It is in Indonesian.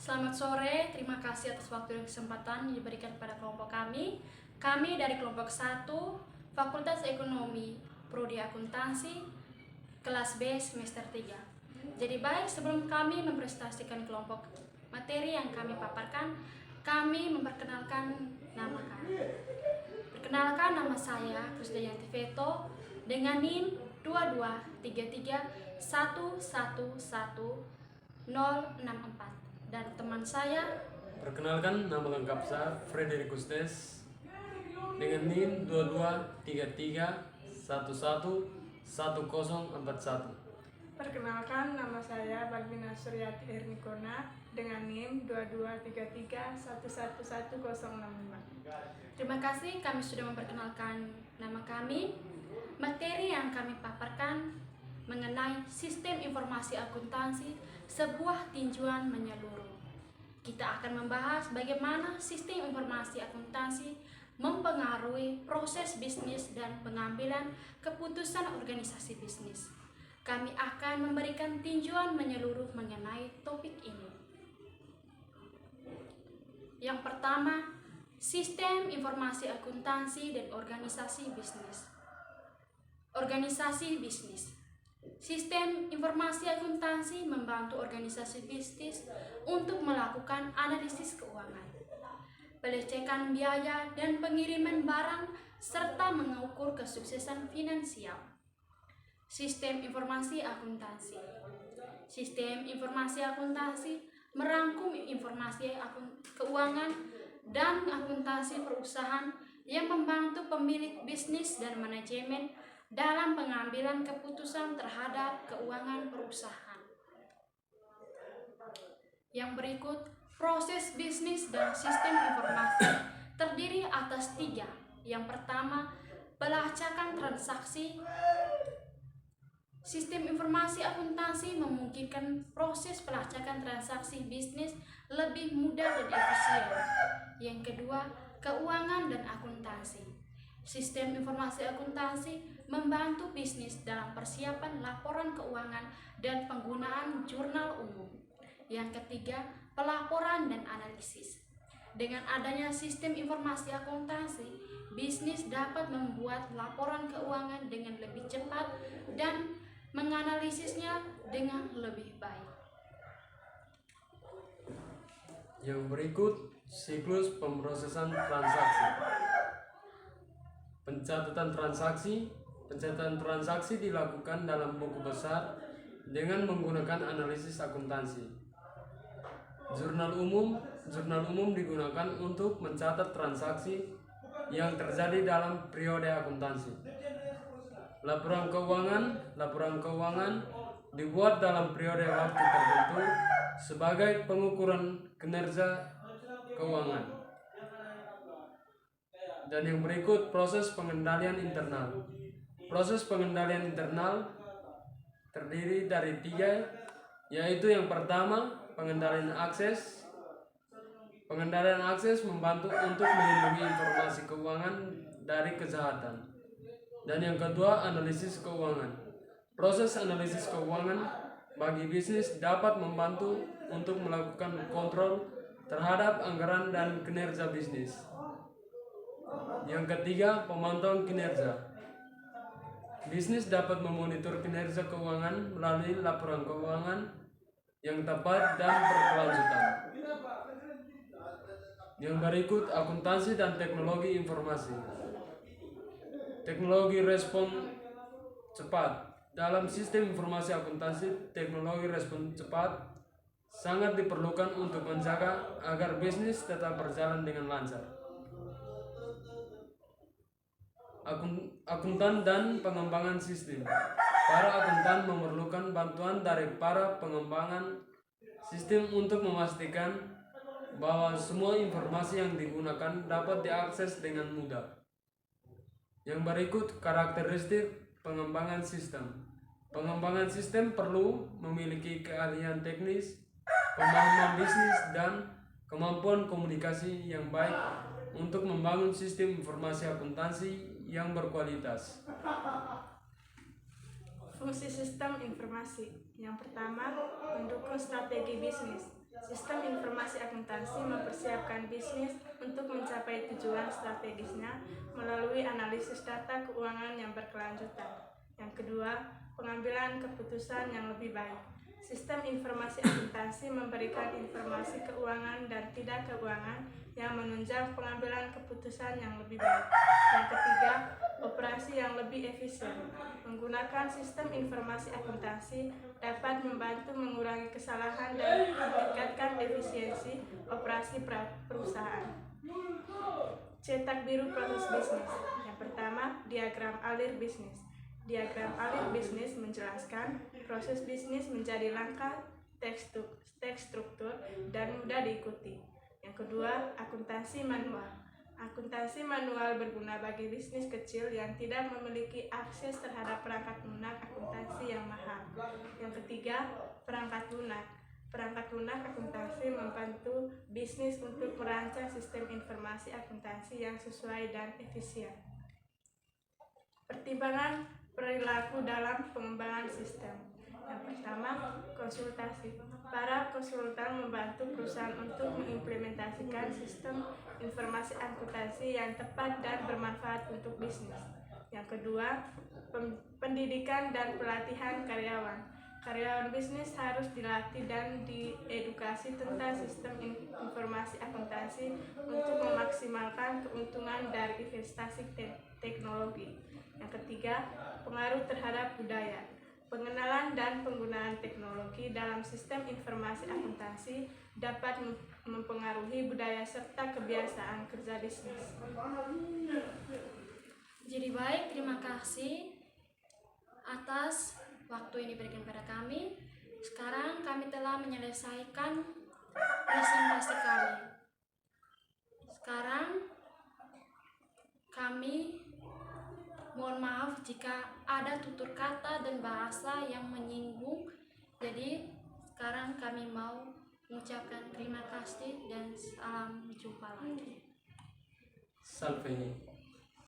Selamat sore, terima kasih atas waktu dan kesempatan yang diberikan kepada kelompok kami. Kami dari kelompok 1, Fakultas Ekonomi, Prodi Akuntansi, kelas B semester 3. Jadi baik, sebelum kami mempresentasikan kelompok materi yang kami paparkan, kami memperkenalkan nama kami. Perkenalkan, nama saya Krisdayanti Veto dengan NIM 22331111064 dan teman saya. Perkenalkan, nama lengkap saya Frederikus Des dengan NIM 2233111041. Perkenalkan, nama saya Balbina Suryati Ernikona dengan NIM 2233111065. Terima kasih, kami sudah memperkenalkan nama kami. Materi yang kami paparkan mengenai sistem informasi akuntansi, sebuah tinjauan menyeluruh. Kita akan membahas bagaimana sistem informasi akuntansi mempengaruhi proses bisnis dan pengambilan keputusan organisasi bisnis. Kami akan memberikan tinjauan menyeluruh mengenai topik ini. Yang pertama, sistem informasi akuntansi dan organisasi bisnis. Organisasi bisnis. Sistem informasi akuntansi membantu organisasi bisnis untuk melakukan analisis keuangan, pengecekan biaya dan pengiriman barang, serta mengukur kesuksesan finansial. Sistem informasi akuntansi. Sistem informasi akuntansi merangkum informasi keuangan dan akuntansi perusahaan yang membantu pemilik bisnis dan manajemen dalam pengambilan keputusan terhadap keuangan perusahaan. Yang berikut, proses bisnis dan sistem informasi terdiri atas 3. Yang pertama, pelacakan transaksi. Sistem informasi akuntansi memungkinkan proses pelacakan transaksi bisnis lebih mudah dan efisien. Yang kedua, keuangan dan akuntansi. Sistem informasi akuntansi membantu bisnis dalam persiapan laporan keuangan dan penggunaan jurnal umum. Yang ketiga, pelaporan dan analisis. Dengan adanya sistem informasi akuntansi, bisnis dapat membuat laporan keuangan dengan lebih cepat dan menganalisisnya dengan lebih baik. Yang berikut, siklus pemrosesan transaksi. Pencatatan transaksi dilakukan dalam buku besar dengan menggunakan analisis akuntansi. Jurnal umum digunakan untuk mencatat transaksi yang terjadi dalam periode akuntansi. Laporan keuangan dibuat dalam periode waktu tertentu sebagai pengukuran kinerja keuangan. Dan yang berikut, proses pengendalian internal. Proses pengendalian internal terdiri dari 3, yaitu yang pertama, pengendalian akses. Pengendalian akses membantu untuk melindungi informasi keuangan dari kejahatan. Dan yang kedua, analisis keuangan. Proses analisis keuangan bagi bisnis dapat membantu untuk melakukan kontrol terhadap anggaran dan kinerja bisnis. Yang ketiga, pemantauan kinerja. Bisnis dapat memonitor kinerja keuangan melalui laporan keuangan yang tepat dan berkelanjutan. Yang berikut, akuntansi dan teknologi informasi. Teknologi respon cepat. Dalam sistem informasi akuntansi, teknologi respon cepat sangat diperlukan untuk menjaga agar bisnis tetap berjalan dengan lancar. Akuntan dan pengembangan sistem. Para akuntan memerlukan bantuan dari para pengembangan sistem untuk memastikan bahwa semua informasi yang digunakan dapat diakses dengan mudah. Yang berikut, karakteristik pengembangan sistem. Pengembangan sistem perlu memiliki keahlian teknis, pemahaman bisnis, dan kemampuan komunikasi yang baik untuk membangun sistem informasi akuntansi yang berkualitas. Fungsi sistem informasi. Yang pertama, mendukung strategi bisnis. Sistem informasi akuntansi mempersiapkan bisnis untuk mencapai tujuan strategisnya melalui analisis data keuangan yang berkelanjutan. Yang kedua, pengambilan keputusan yang lebih baik. Sistem informasi akuntansi memberikan informasi keuangan dan tidak keuangan yang menunjang pengambilan keputusan yang lebih baik. Yang ketiga, operasi yang lebih efisien. Menggunakan sistem informasi akuntansi dapat membantu mengurangi kesalahan dan meningkatkan efisiensi operasi perusahaan. Cetak biru proses bisnis. Yang pertama, diagram alir bisnis. Diagram alir bisnis menjelaskan proses bisnis menjadi langkah, teks struktur, dan mudah diikuti. Yang kedua, akuntansi manual. Akuntansi manual berguna bagi bisnis kecil yang tidak memiliki akses terhadap perangkat lunak akuntansi yang mahal. Yang ketiga, perangkat lunak. Perangkat lunak akuntansi membantu bisnis untuk merancang sistem informasi akuntansi yang sesuai dan efisien. Pertimbangan perilaku dalam pengembangan sistem. Yang pertama, konsultasi. Para konsultan membantu perusahaan untuk mengimplementasikan sistem informasi akuntansi yang tepat dan bermanfaat untuk bisnis. Yang kedua, pendidikan dan pelatihan karyawan. Karyawan bisnis harus dilatih dan diedukasi tentang sistem informasi akuntansi untuk memaksimalkan keuntungan dari investasi teknologi. Yang ketiga, pengaruh terhadap budaya. Pengenalan dan penggunaan teknologi dalam sistem informasi akuntansi dapat mempengaruhi budaya serta kebiasaan kerja bisnis. Jadi baik, terima kasih atas waktu yang diberikan pada kami. Sekarang kami telah menyelesaikan presentasi kami. Sekarang kami mohon maaf jika ada tutur kata dan bahasa yang menyinggung. Jadi sekarang kami mau mengucapkan terima kasih dan salam jumpa lagi. Salve.